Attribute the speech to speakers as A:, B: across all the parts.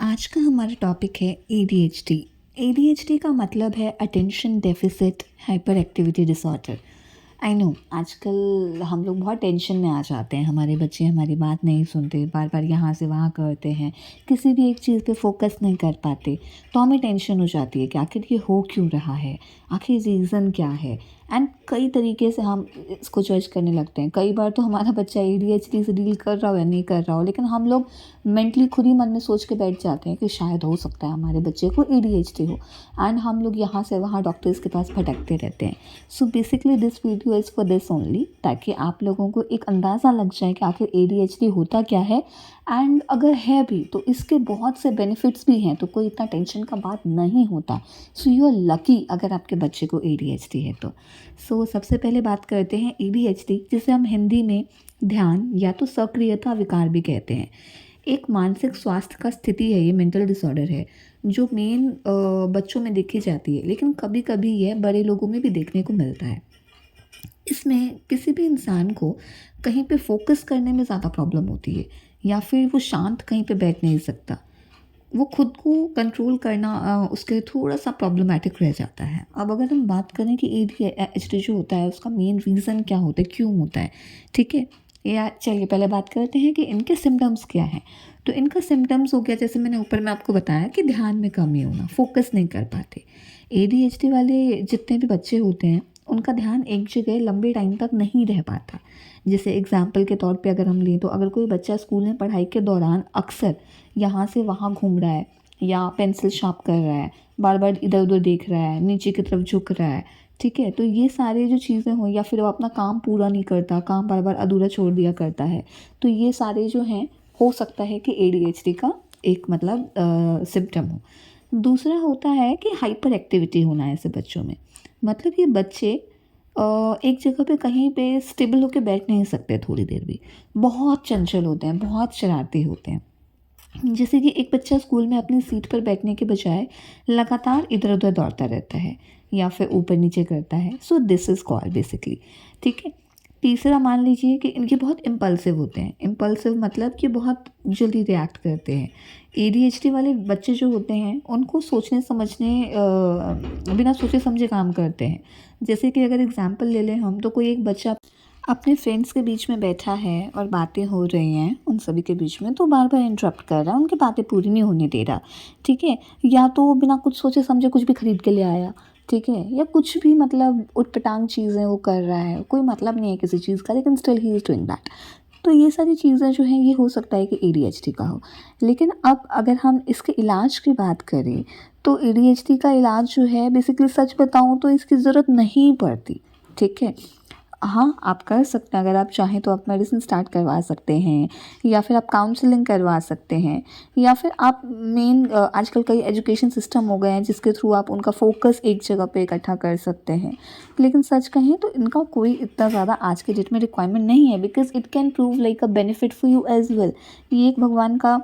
A: आज का हमारा टॉपिक है ADHD। ADHD का मतलब है attention deficit hyper activity disorder. I know आजकल हम लोग बहुत टेंशन में आ जाते हैं, हमारे बच्चे हमारी बात नहीं सुनते, बार बार यहाँ से वहाँ करते हैं, किसी भी एक चीज़ पे फोकस नहीं कर पाते, तो हमें टेंशन हो जाती है कि आखिर ये हो क्यों रहा है, आखिर रीज़न क्या है। एंड कई तरीके से हम इसको जज करने लगते हैं। कई बार तो हमारा बच्चा ADHD से डील कर रहा हो या नहीं कर रहा हो, लेकिन हम लोग मेंटली खुद ही मन में सोच के बैठ जाते हैं कि शायद हो सकता है हमारे बच्चे को ADHD हो, एंड हम लोग यहाँ से वहाँ डॉक्टर्स के पास भटकते रहते हैं। So basically this video is for this only, ताकि आप लोगों को एक अंदाज़ा लग जाए कि आखिर ADHD होता क्या है, एंड अगर है भी तो इसके बहुत से बेनिफिट्स भी हैं, तो कोई इतना टेंशन का बात नहीं होता। सो यू आर लकी अगर आपके बच्चे को ADHD है तो। सो सबसे पहले बात करते हैं ADHD, जिसे हम हिंदी में ध्यान या तो सक्रियता विकार भी कहते हैं। एक मानसिक स्वास्थ्य का स्थिति है, ये मेंटल डिसऑर्डर है जो मेन बच्चों में देखी जाती है, लेकिन कभी कभी यह बड़े लोगों में भी देखने को मिलता है। इसमें किसी भी इंसान को कहीं पे फोकस करने में ज़्यादा प्रॉब्लम होती है, या फिर वो शांत कहीं पे बैठ नहीं सकता, वो खुद को कंट्रोल करना उसके लिए थोड़ा सा प्रॉब्लमेटिक रह जाता है। अब अगर हम बात करें कि ADHD जो होता है उसका मेन रीज़न क्या होता है, क्यों होता है, ठीक है, या चलिए पहले बात करते हैं कि इनके सिम्टम्स क्या हैं। तो इनका सिम्टम्स हो गया, जैसे मैंने ऊपर में आपको बताया कि ध्यान में कमी होना, फोकस नहीं कर पाते। ADHD वाले जितने भी बच्चे होते हैं उनका ध्यान एक जगह लंबे टाइम तक नहीं रह पाता। जैसे एग्जाम्पल के तौर पे अगर हम लें, तो अगर कोई बच्चा स्कूल में पढ़ाई के दौरान अक्सर यहाँ से वहाँ घूम रहा है, या पेंसिल शार्प कर रहा है, बार बार इधर उधर देख रहा है, नीचे की तरफ झुक रहा है, ठीक है, तो ये सारे जो चीज़ें हों, या फिर वो अपना काम पूरा नहीं करता, काम बार बार अधूरा छोड़ दिया करता है, तो ये सारे जो हैं हो सकता है कि ADHD का एक मतलब सिम्टम हो। दूसरा होता है कि हाइपर एक्टिविटी होना है ऐसे बच्चों में। मतलब ये बच्चे एक जगह पे कहीं पे स्टेबल होकर बैठ नहीं सकते थोड़ी देर भी, बहुत चंचल होते हैं, बहुत शरारती होते हैं। जैसे कि एक बच्चा स्कूल में अपनी सीट पर बैठने के बजाय लगातार इधर उधर दौड़ता रहता है, या फिर ऊपर नीचे करता है। So this is called basically, ठीक है। तीसरा मान लीजिए कि इनके बहुत इम्पल्सिव होते हैं। इम्पल्सिव मतलब कि बहुत जल्दी रिएक्ट करते हैं। ADHD वाले बच्चे जो होते हैं उनको सोचने समझने बिना सोचे समझे काम करते हैं। जैसे कि अगर एग्जांपल ले लें हम, तो कोई एक बच्चा अपने फ्रेंड्स के बीच में बैठा है और बातें हो रही हैं उन सभी के बीच में, तो बार बार इंटरप्ट कर रहा है, उनकी बातें पूरी नहीं होने दे रहा, ठीक है। या तो वो बिना कुछ सोचे समझे कुछ भी खरीद के ले आया, ठीक है, या कुछ भी मतलब उटपटांग चीज़ें वो कर रहा है, कोई मतलब नहीं है किसी चीज़ का, लेकिन still he is doing that. तो ये सारी चीज़ें जो हैं ये हो सकता है कि ADHD का हो। लेकिन अब अगर हम इसके इलाज की बात करें, तो ADHD का इलाज जो है बेसिकली सच बताऊँ तो इसकी ज़रूरत नहीं पड़ती, ठीक है। हाँ, आप कर सकते हैं, अगर आप चाहें तो आप मेडिसिन स्टार्ट करवा सकते हैं, या फिर आप काउंसलिंग करवा सकते हैं, या फिर आप आजकल कई एजुकेशन सिस्टम हो गए हैं जिसके थ्रू आप उनका फोकस एक जगह पे इकट्ठा कर सकते हैं। लेकिन सच कहें तो इनका कोई इतना ज़्यादा आज के डेट में रिक्वायरमेंट नहीं है, because it can prove like a benefit for you as well. ये एक भगवान का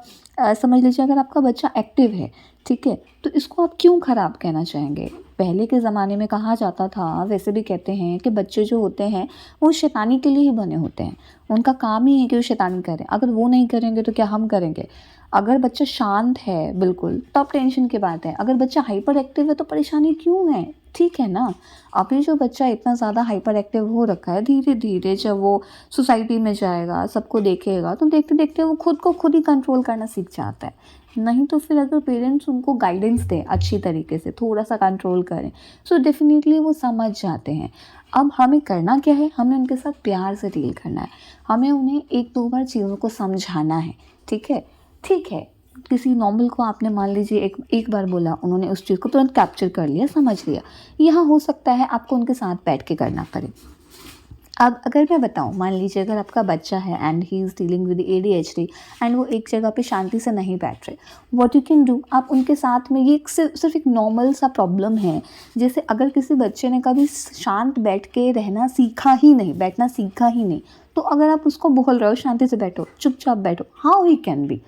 A: समझ लीजिए, अगर आपका बच्चा एक्टिव है, ठीक है, तो इसको आप क्यों ख़राब कहना चाहेंगे। पहले के ज़माने में कहा जाता था, वैसे भी कहते हैं कि बच्चे जो होते हैं वो शैतानी के लिए ही बने होते हैं, उनका काम ही है कि वो शैतानी करें। अगर वो नहीं करेंगे तो क्या हम करेंगे। अगर बच्चा शांत है बिल्कुल, तब टेंशन की बात है। अगर बच्चा हाइपर एक्टिव है तो परेशानी क्यों है, ठीक है ना। अभी जो बच्चा इतना ज़्यादा हाइपर एक्टिव हो रखा है, धीरे धीरे जब वो सोसाइटी में जाएगा, सबको देखेगा, तो देखते देखते वो खुद को खुद ही कंट्रोल करना सीख जाता है। नहीं तो फिर अगर पेरेंट्स उनको गाइडेंस दें अच्छी तरीके से, थोड़ा सा कंट्रोल करें, सो डेफिनेटली वो समझ जाते हैं। अब हमें करना क्या है, हमें उनके साथ प्यार से डील करना है, हमें उन्हें एक दो बार चीज़ों को समझाना है, ठीक है। ठीक है, किसी नॉर्मल को आपने मान लीजिए एक बार बोला, उन्होंने उस चीज़ को तुरंत कैप्चर कर लिया, समझ लिया। यहाँ हो सकता है आपको उनके साथ बैठ के करना पड़े। अब अगर मैं बताऊँ, मान लीजिए अगर आपका बच्चा है and he is dealing with ADHD, and वो एक जगह पे शांति से नहीं बैठ रहे, व्हाट यू कैन डू, आप उनके साथ में, ये सिर्फ एक नॉर्मल सा प्रॉब्लम है। जैसे अगर किसी बच्चे ने कभी शांत बैठ के रहना सीखा ही नहीं, बैठना सीखा ही नहीं, तो अगर आप उसको बोल रहे हो शांति से बैठो, चुपचाप बैठो, हाउ ही कैन बी,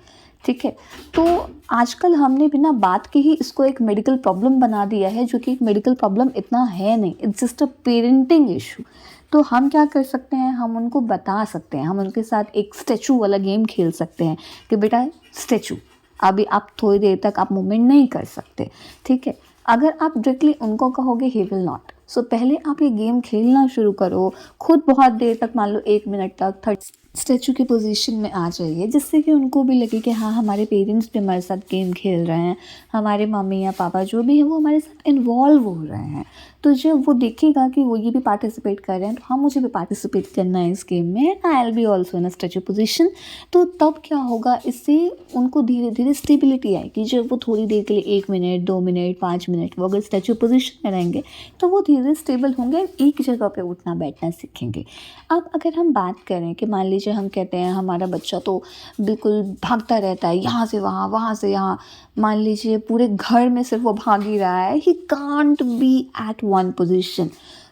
A: ठीक है। तो आजकल हमने बिना बात के ही इसको एक मेडिकल प्रॉब्लम बना दिया है, जो कि एक मेडिकल प्रॉब्लम इतना है नहीं, it's just a parenting issue. तो हम क्या कर सकते हैं, हम उनको बता सकते हैं, हम उनके साथ एक स्टैचू वाला गेम खेल सकते हैं कि बेटा स्टैचू, अभी आप थोड़ी देर तक आप मूवमेंट नहीं कर सकते, ठीक है। अगर आप डायरेक्टली उनको कहोगे ही विल नॉट। सो पहले आप ये गेम खेलना शुरू करो, खुद बहुत देर तक, मान लो 1 मिनट तक स्टैचू की पोजीशन में आ जाइए, जिससे कि उनको भी लगे कि हाँ, हमारे पेरेंट्स भी हमारे साथ गेम खेल रहे हैं, हमारे मम्मी या पापा जो भी हैं वो हमारे साथ इन्वॉल्व हो रहे हैं। तो जब वो देखेगा कि वो ये भी पार्टिसिपेट कर रहे हैं, तो हाँ, मुझे भी पार्टिसिपेट करना है इस गेम में, I will be also in a statue position. तो तब क्या होगा, इससे उनको धीरे धीरे स्टेबिलिटी आएगी। जब वो थोड़ी देर के लिए 1 मिनट, 2 मिनट, 5 मिनट वो अगर स्टैचू पोजीशन में रहेंगे, तो वो धीरे धीरे स्टेबल होंगे, एक जगह पे उठना बैठना सीखेंगे। अब अगर हम बात करें कि मान लीजिए हम कहते हैं हमारा बच्चा तो बिल्कुल भागता रहता है, यहाँ से वहाँ, वहाँ से यहाँ, मान लीजिए पूरे घर में सिर्फ वो भाग ही रहा है, he can't be at one position.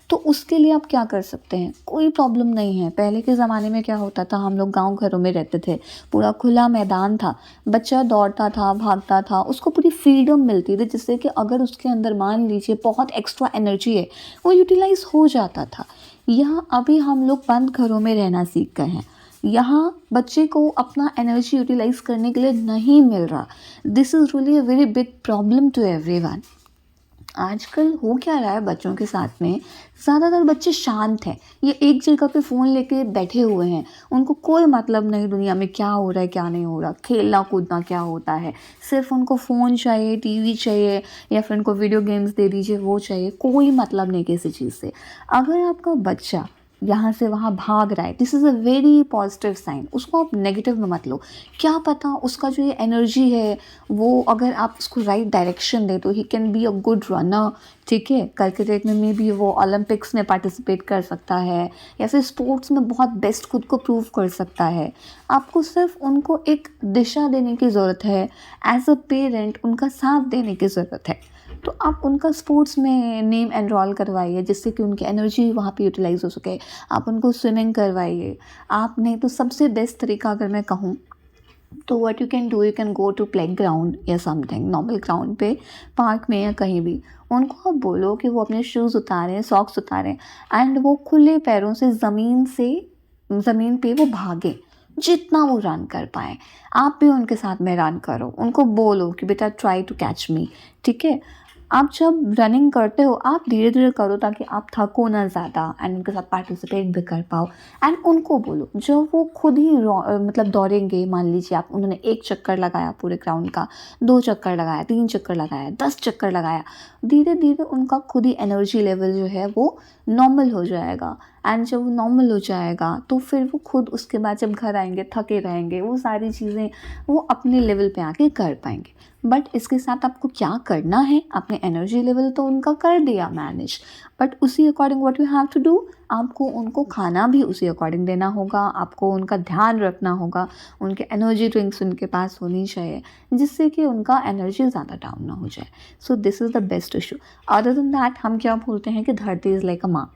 A: तो उसके लिए आप क्या कर सकते हैं, कोई प्रॉब्लम नहीं है। पहले के ज़माने में क्या होता था, हम लोग गांव घरों में रहते थे, पूरा खुला मैदान था, बच्चा दौड़ता था, भागता था, उसको पूरी फ्रीडम मिलती थी, जिससे कि अगर उसके अंदर मान लीजिए बहुत एक्स्ट्रा एनर्जी है, वो यूटिलाइज हो जाता था। यहाँ अभी हम लोग बंद घरों में रहना सीख गए हैं, यहाँ बच्चे को अपना एनर्जी यूटिलाइज करने के लिए नहीं मिल रहा। This is really a very big problem to everyone. आजकल हो क्या रहा है बच्चों के साथ में, ज़्यादातर बच्चे शांत हैं, ये एक जगह पे फ़ोन लेके बैठे हुए हैं, उनको कोई मतलब नहीं दुनिया में क्या हो रहा है क्या नहीं हो रहा, खेलना कूदना क्या होता है, सिर्फ उनको फ़ोन चाहिए, टीवी चाहिए, या फिर उनको वीडियो गेम्स दे दीजिए वो चाहिए, कोई मतलब नहीं किसी चीज़ से। अगर आपका बच्चा यहाँ से वहाँ भाग रहा है, this is a very positive sign, उसको आप नेगेटिव में मत लो। क्या पता उसका जो ये एनर्जी है वो अगर आप उसको राइट डायरेक्शन दें तो he can be a good runner, ठीक है। कल के डेट में मे बी वो ओलंपिक्स में पार्टिसिपेट कर सकता है, या फिर स्पोर्ट्स में बहुत बेस्ट खुद को प्रूव कर सकता है। आपको सिर्फ उनको एक दिशा देने की ज़रूरत है, एज अ पेरेंट उनका साथ देने की ज़रूरत है। तो आप उनका स्पोर्ट्स में नेम एनरोल करवाइए, जिससे कि उनकी एनर्जी वहाँ पे यूटिलाइज हो सके। आप उनको स्विमिंग करवाइए। आप नहीं तो सबसे बेस्ट तरीका अगर मैं कहूँ तो what you can do, you can go to play ground या समथिंग, नॉर्मल ग्राउंड पे, पार्क में या कहीं भी। उनको आप बोलो कि वो अपने शूज़ उतारें, सॉक्स उतारें, एंड वो खुले पैरों से ज़मीन पे वो भागें, जितना वो रन कर पाएँ। आप भी उनके साथ में रन करो, उनको बोलो कि बेटा ट्राई टू कैच मी, ठीक है। आप जब रनिंग करते हो आप धीरे धीरे करो, ताकि आप थको ना ज़्यादा, एंड उनके साथ पार्टिसिपेट भी कर पाओ। एंड उनको बोलो जब वो खुद ही मतलब दौड़ेंगे, मान लीजिए आप उन्होंने 1 चक्कर लगाया पूरे ग्राउंड का, 2 चक्कर लगाया, 3 चक्कर लगाया, 10 चक्कर लगाया, धीरे धीरे उनका खुद ही एनर्जी लेवल जो है वो नॉर्मल हो जाएगा। एंड जब वो नॉर्मल हो जाएगा तो फिर वो खुद उसके बाद जब घर आएंगे थके रहेंगे, वो सारी चीज़ें वो अपने लेवल पे आके कर पाएंगे। बट इसके साथ आपको क्या करना है, अपने एनर्जी लेवल तो उनका कर दिया मैनेज, बट उसी according what you have to do, आपको उनको खाना भी उसी अकॉर्डिंग देना होगा, आपको उनका ध्यान रखना होगा, उनके एनर्जी ड्रिंक्स उनके पास होनी चाहिए, जिससे कि उनका एनर्जी ज़्यादा डाउन ना हो जाए। So this is the best issue. Other than that हम क्या बोलते हैं कि धरती इज़ लाइक अ माँ।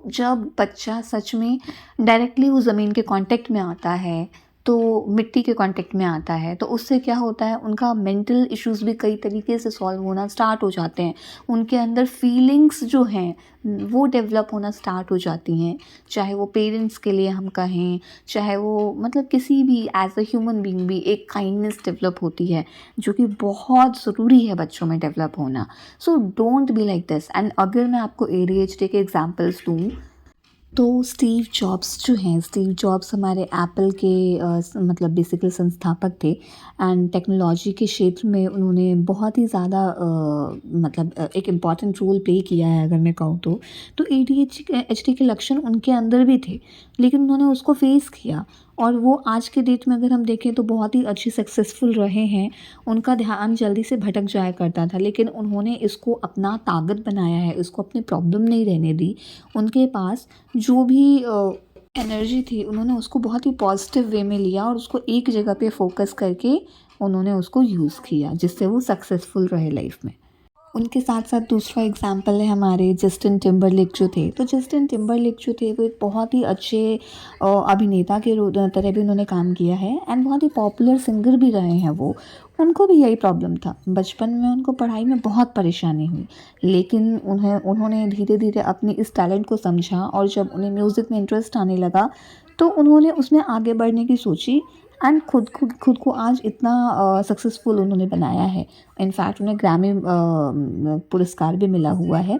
A: जब बच्चा सच में डायरेक्टली उस ज़मीन के कांटेक्ट में आता है, तो मिट्टी के कांटेक्ट में आता है, तो उससे क्या होता है, उनका मेंटल इश्यूज़ भी कई तरीके से सॉल्व होना स्टार्ट हो जाते हैं। उनके अंदर फीलिंग्स जो हैं वो डेवलप होना स्टार्ट हो जाती हैं, चाहे वो पेरेंट्स के लिए हम कहें, चाहे वो मतलब किसी भी एज अ ह्यूमन बीइंग भी एक काइंडनेस डेवलप होती है, जो कि बहुत ज़रूरी है बच्चों में डेवलप होना। So don't be like this. And अगर मैं आपको ADHD के एग्जांपल्स दूँ, तो स्टीव जॉब्स जो हैं, स्टीव जॉब्स हमारे एप्पल के मतलब बेसिकली संस्थापक थे, एंड टेक्नोलॉजी के क्षेत्र में उन्होंने बहुत ही ज़्यादा मतलब एक इम्पॉर्टेंट रोल प्ले किया है अगर मैं कहूँ तो ADHD के लक्षण उनके अंदर भी थे, लेकिन उन्होंने उसको फेस किया, और वो आज के डेट में अगर हम देखें तो बहुत ही अच्छी सक्सेसफुल रहे हैं। उनका ध्यान जल्दी से भटक जाया करता था, लेकिन उन्होंने इसको अपना ताकत बनाया है, इसको अपनी प्रॉब्लम नहीं रहने दी। उनके पास जो भी एनर्जी थी उन्होंने उसको बहुत ही पॉजिटिव वे में लिया, और उसको एक जगह पे फोकस करके उन्होंने उसको यूज़ किया, जिससे वो सक्सेसफुल रहे लाइफ में। उनके साथ साथ दूसरा एग्जाम्पल है हमारे जस्टिन टिम्बरलेक जो थे। तो जस्टिन टिम्बरलेक जो थे वो एक बहुत ही अच्छे अभिनेता के तरह भी उन्होंने काम किया है, एंड बहुत ही पॉपुलर सिंगर भी रहे हैं वो। उनको भी यही प्रॉब्लम था, बचपन में उनको पढ़ाई में बहुत परेशानी हुई, लेकिन उन्होंने धीरे धीरे अपनी इस टैलेंट को समझा, और जब उन्हें म्यूज़िक में इंटरेस्ट आने लगा तो उन्होंने उसमें आगे बढ़ने की सोची, एंड खुद को आज इतना सक्सेसफुल उन्होंने बनाया है। इनफैक्ट उन्हें ग्रैमी पुरस्कार भी मिला हुआ है,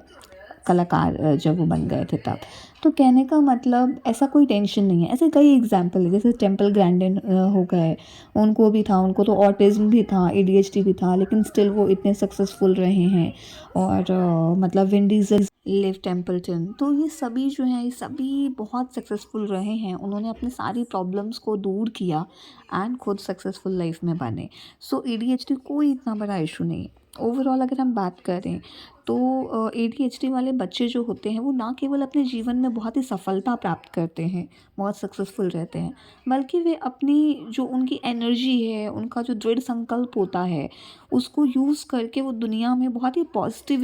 A: कलाकार जब वो बन गए थे तब। तो कहने का मतलब ऐसा कोई टेंशन नहीं है। ऐसे कई एग्जाम्पल है, जैसे टेम्पल ग्रैंडन हो गए, उनको भी था, उनको तो ऑटिज़्म भी था, एडीएचडी भी था, लेकिन स्टिल वो इतने सक्सेसफुल रहे हैं। और मतलब विन डीजल, लिव टेम्पल्टन, तो ये सभी जो हैं, ये सभी बहुत सक्सेसफुल रहे हैं। उन्होंने अपनी सारी प्रॉब्लम्स को दूर किया एंड खुद सक्सेसफुल लाइफ में बने। सो एडीएचडी कोई इतना बड़ा इशू नहीं है। ओवरऑल अगर हम बात करें तो एडीएचडी वाले बच्चे जो होते हैं वो ना केवल अपने जीवन में बहुत ही सफलता प्राप्त करते हैं, बहुत सक्सेसफुल रहते हैं, बल्कि वे अपनी जो उनकी एनर्जी है, उनका जो दृढ़ संकल्प होता है, उसको यूज़ करके वो दुनिया में बहुत ही पॉजिटिव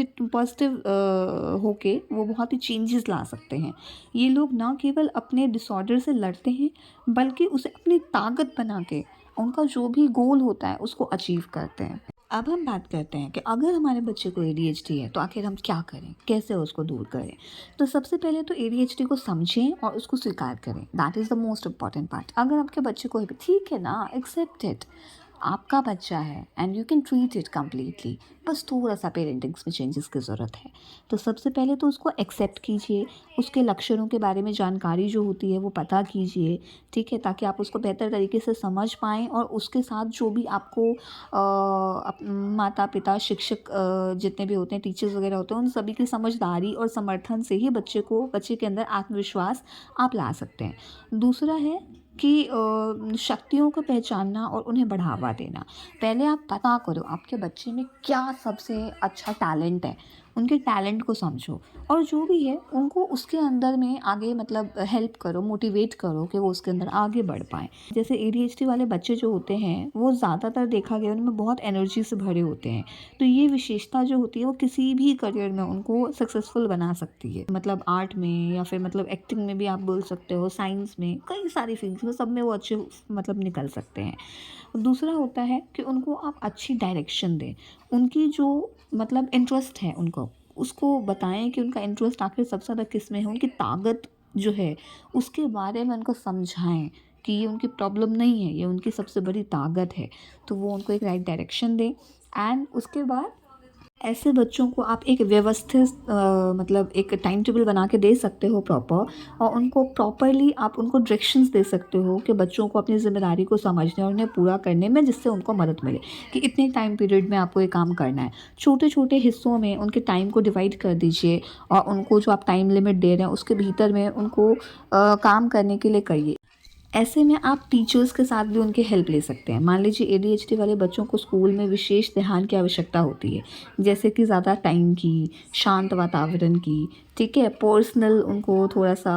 A: होके वो बहुत ही चेंजेस ला सकते हैं। ये लोग ना केवल अपने डिसऑर्डर से लड़ते हैं, बल्कि उसे अपनी ताकत बना के उनका जो भी गोल होता है उसको अचीव करते हैं। अब हम बात करते हैं कि अगर हमारे बच्चे को एडीएचडी है तो आखिर हम क्या करें, कैसे उसको दूर करें। तो सबसे पहले तो एडीएचडी को समझें और उसको स्वीकार करें। That is the most important part. अगर आपके बच्चे को ठीक है ना, एक्सेप्ट इट, आपका बच्चा है and you can treat it completely. बस थोड़ा सा पेरेंटिंग्स में चेंजेस की ज़रूरत है। तो सबसे पहले तो उसको एक्सेप्ट कीजिए, उसके लक्षणों के बारे में जानकारी जो होती है वो पता कीजिए, ठीक है, ताकि आप उसको बेहतर तरीके से समझ पाएँ और उसके साथ जो भी आपको माता पिता, शिक्षक जितने भी होते हैं, टीचर्स वगैरह होते हैं, उन सभी की समझदारी और समर्थन से ही बच्चे के अंदर आत्मविश्वास आप ला सकते हैं। दूसरा है कि शक्तियों को पहचानना और उन्हें बढ़ावा देना। पहले आप पता करो आपके बच्चे में क्या सबसे अच्छा टैलेंट है, उनके टैलेंट को समझो और जो भी है उनको उसके अंदर में आगे मतलब हेल्प करो, मोटिवेट करो कि वो उसके अंदर आगे बढ़ पाएँ। जैसे एडीएचडी वाले बच्चे जो होते हैं वो ज़्यादातर देखा गया उनमें बहुत एनर्जी से भरे होते हैं। तो ये विशेषता जो होती है वो किसी भी करियर में उनको सक्सेसफुल बना सकती है। मतलब आर्ट में या फिर मतलब एक्टिंग में भी आप बोल सकते हो, साइंस में, कई सारी फील्ड्स में, सब में वो अच्छे मतलब निकल सकते हैं। दूसरा होता है कि उनको आप अच्छी डायरेक्शन दें। उनकी जो मतलब इंटरेस्ट है उनको, उसको बताएं कि उनका इंटरेस्ट आखिर सबसे ज़्यादा किस में है, उनकी ताकत जो है उसके बारे में उनको समझाएं कि ये उनकी प्रॉब्लम नहीं है, ये उनकी सबसे बड़ी ताकत है। तो वो उनको एक राइट डायरेक्शन दें एंड उसके बाद ऐसे बच्चों को आप एक व्यवस्थित मतलब एक टाइम टेबल बना के दे सकते हो प्रॉपर, और उनको प्रॉपरली आप उनको डायरेक्शंस दे सकते हो कि बच्चों को अपनी ज़िम्मेदारी को समझने और उन्हें पूरा करने में, जिससे उनको मदद मिले कि इतने टाइम पीरियड में आपको ये काम करना है। छोटे छोटे हिस्सों में उनके टाइम को डिवाइड कर दीजिए और उनको जो आप टाइम लिमिट दे रहे हैं उसके भीतर में उनको काम करने के लिए करिए। ऐसे में आप टीचर्स के साथ भी उनकी हेल्प ले सकते हैं। मान लीजिए एडीएचडी वाले बच्चों को स्कूल में विशेष ध्यान की आवश्यकता होती है, जैसे कि ज़्यादा टाइम की, शांत वातावरण की, ठीक है, पर्सनल उनको थोड़ा सा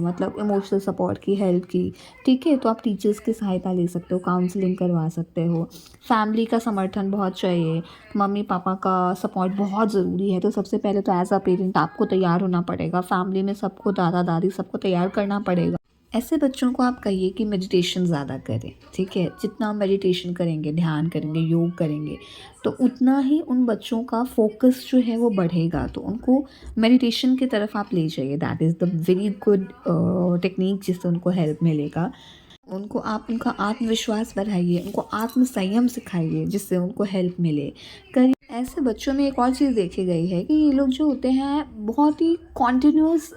A: मतलब इमोशनल सपोर्ट की, हेल्प की, ठीक है, तो आप टीचर्स की सहायता ले सकते हो, काउंसलिंग करवा सकते हो। फैमिली का समर्थन बहुत चाहिए, मम्मी पापा का सपोर्ट बहुत ज़रूरी है। तो सबसे पहले तो एज अ पेरेंट आपको तैयार होना पड़ेगा, फैमिली में सबको, दादा दादी सबको तैयार करना पड़ेगा। ऐसे बच्चों को आप कहिए कि मेडिटेशन ज़्यादा करें, ठीक है, जितना मेडिटेशन करेंगे, ध्यान करेंगे, योग करेंगे, तो उतना ही उन बच्चों का फोकस जो है वो बढ़ेगा। तो उनको मेडिटेशन की तरफ आप ले जाइए। That is the very good technique जिससे उनको हेल्प मिलेगा। उनको आप उनका आत्मविश्वास बढ़ाइए, उनको आत्म संयम सिखाइए जिससे उनको हेल्प मिले। कई ऐसे बच्चों में एक और चीज़ देखी गई है कि ये लोग जो होते हैं बहुत ही कॉन्टिन्यूस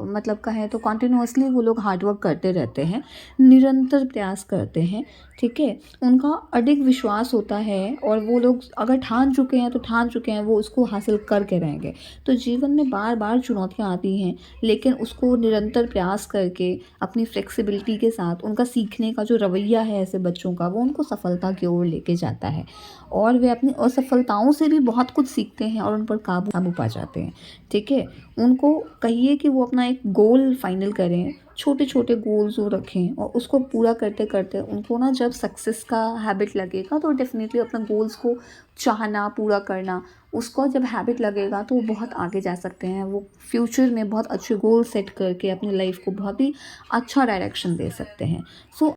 A: मतलब कहें तो कॉन्टिन्यूसली वो लोग हार्डवर्क करते रहते हैं, निरंतर प्रयास करते हैं, ठीक है, उनका अडिग विश्वास होता है और वो लोग अगर ठान चुके हैं तो ठान चुके हैं, वो उसको हासिल करके रहेंगे। तो जीवन में बार बार चुनौतियाँ आती हैं, लेकिन उसको निरंतर प्रयास करके अपनी फ्लेक्सिबिलिटी के साथ उनका सीखने का जो रवैया है ऐसे बच्चों का, वो उनको सफलता की ओर लेके जाता है और वे अपनी असफलताओं से भी बहुत कुछ सीखते हैं और उन पर काबू पा जाते हैं, ठीक है। उनको कहिए कि वो अपना एक गोल फाइनल करें, छोटे छोटे गोल्स वो रखें और उसको पूरा करते करते उनको ना जब सक्सेस का हैबिट लगेगा तो डेफिनेटली अपना गोल्स को चाहना, पूरा करना, उसको जब हैबिट लगेगा तो वो बहुत आगे जा सकते हैं। वो फ्यूचर में बहुत अच्छे गोल सेट करके अपनी लाइफ को बहुत ही अच्छा डायरेक्शन दे सकते हैं। सो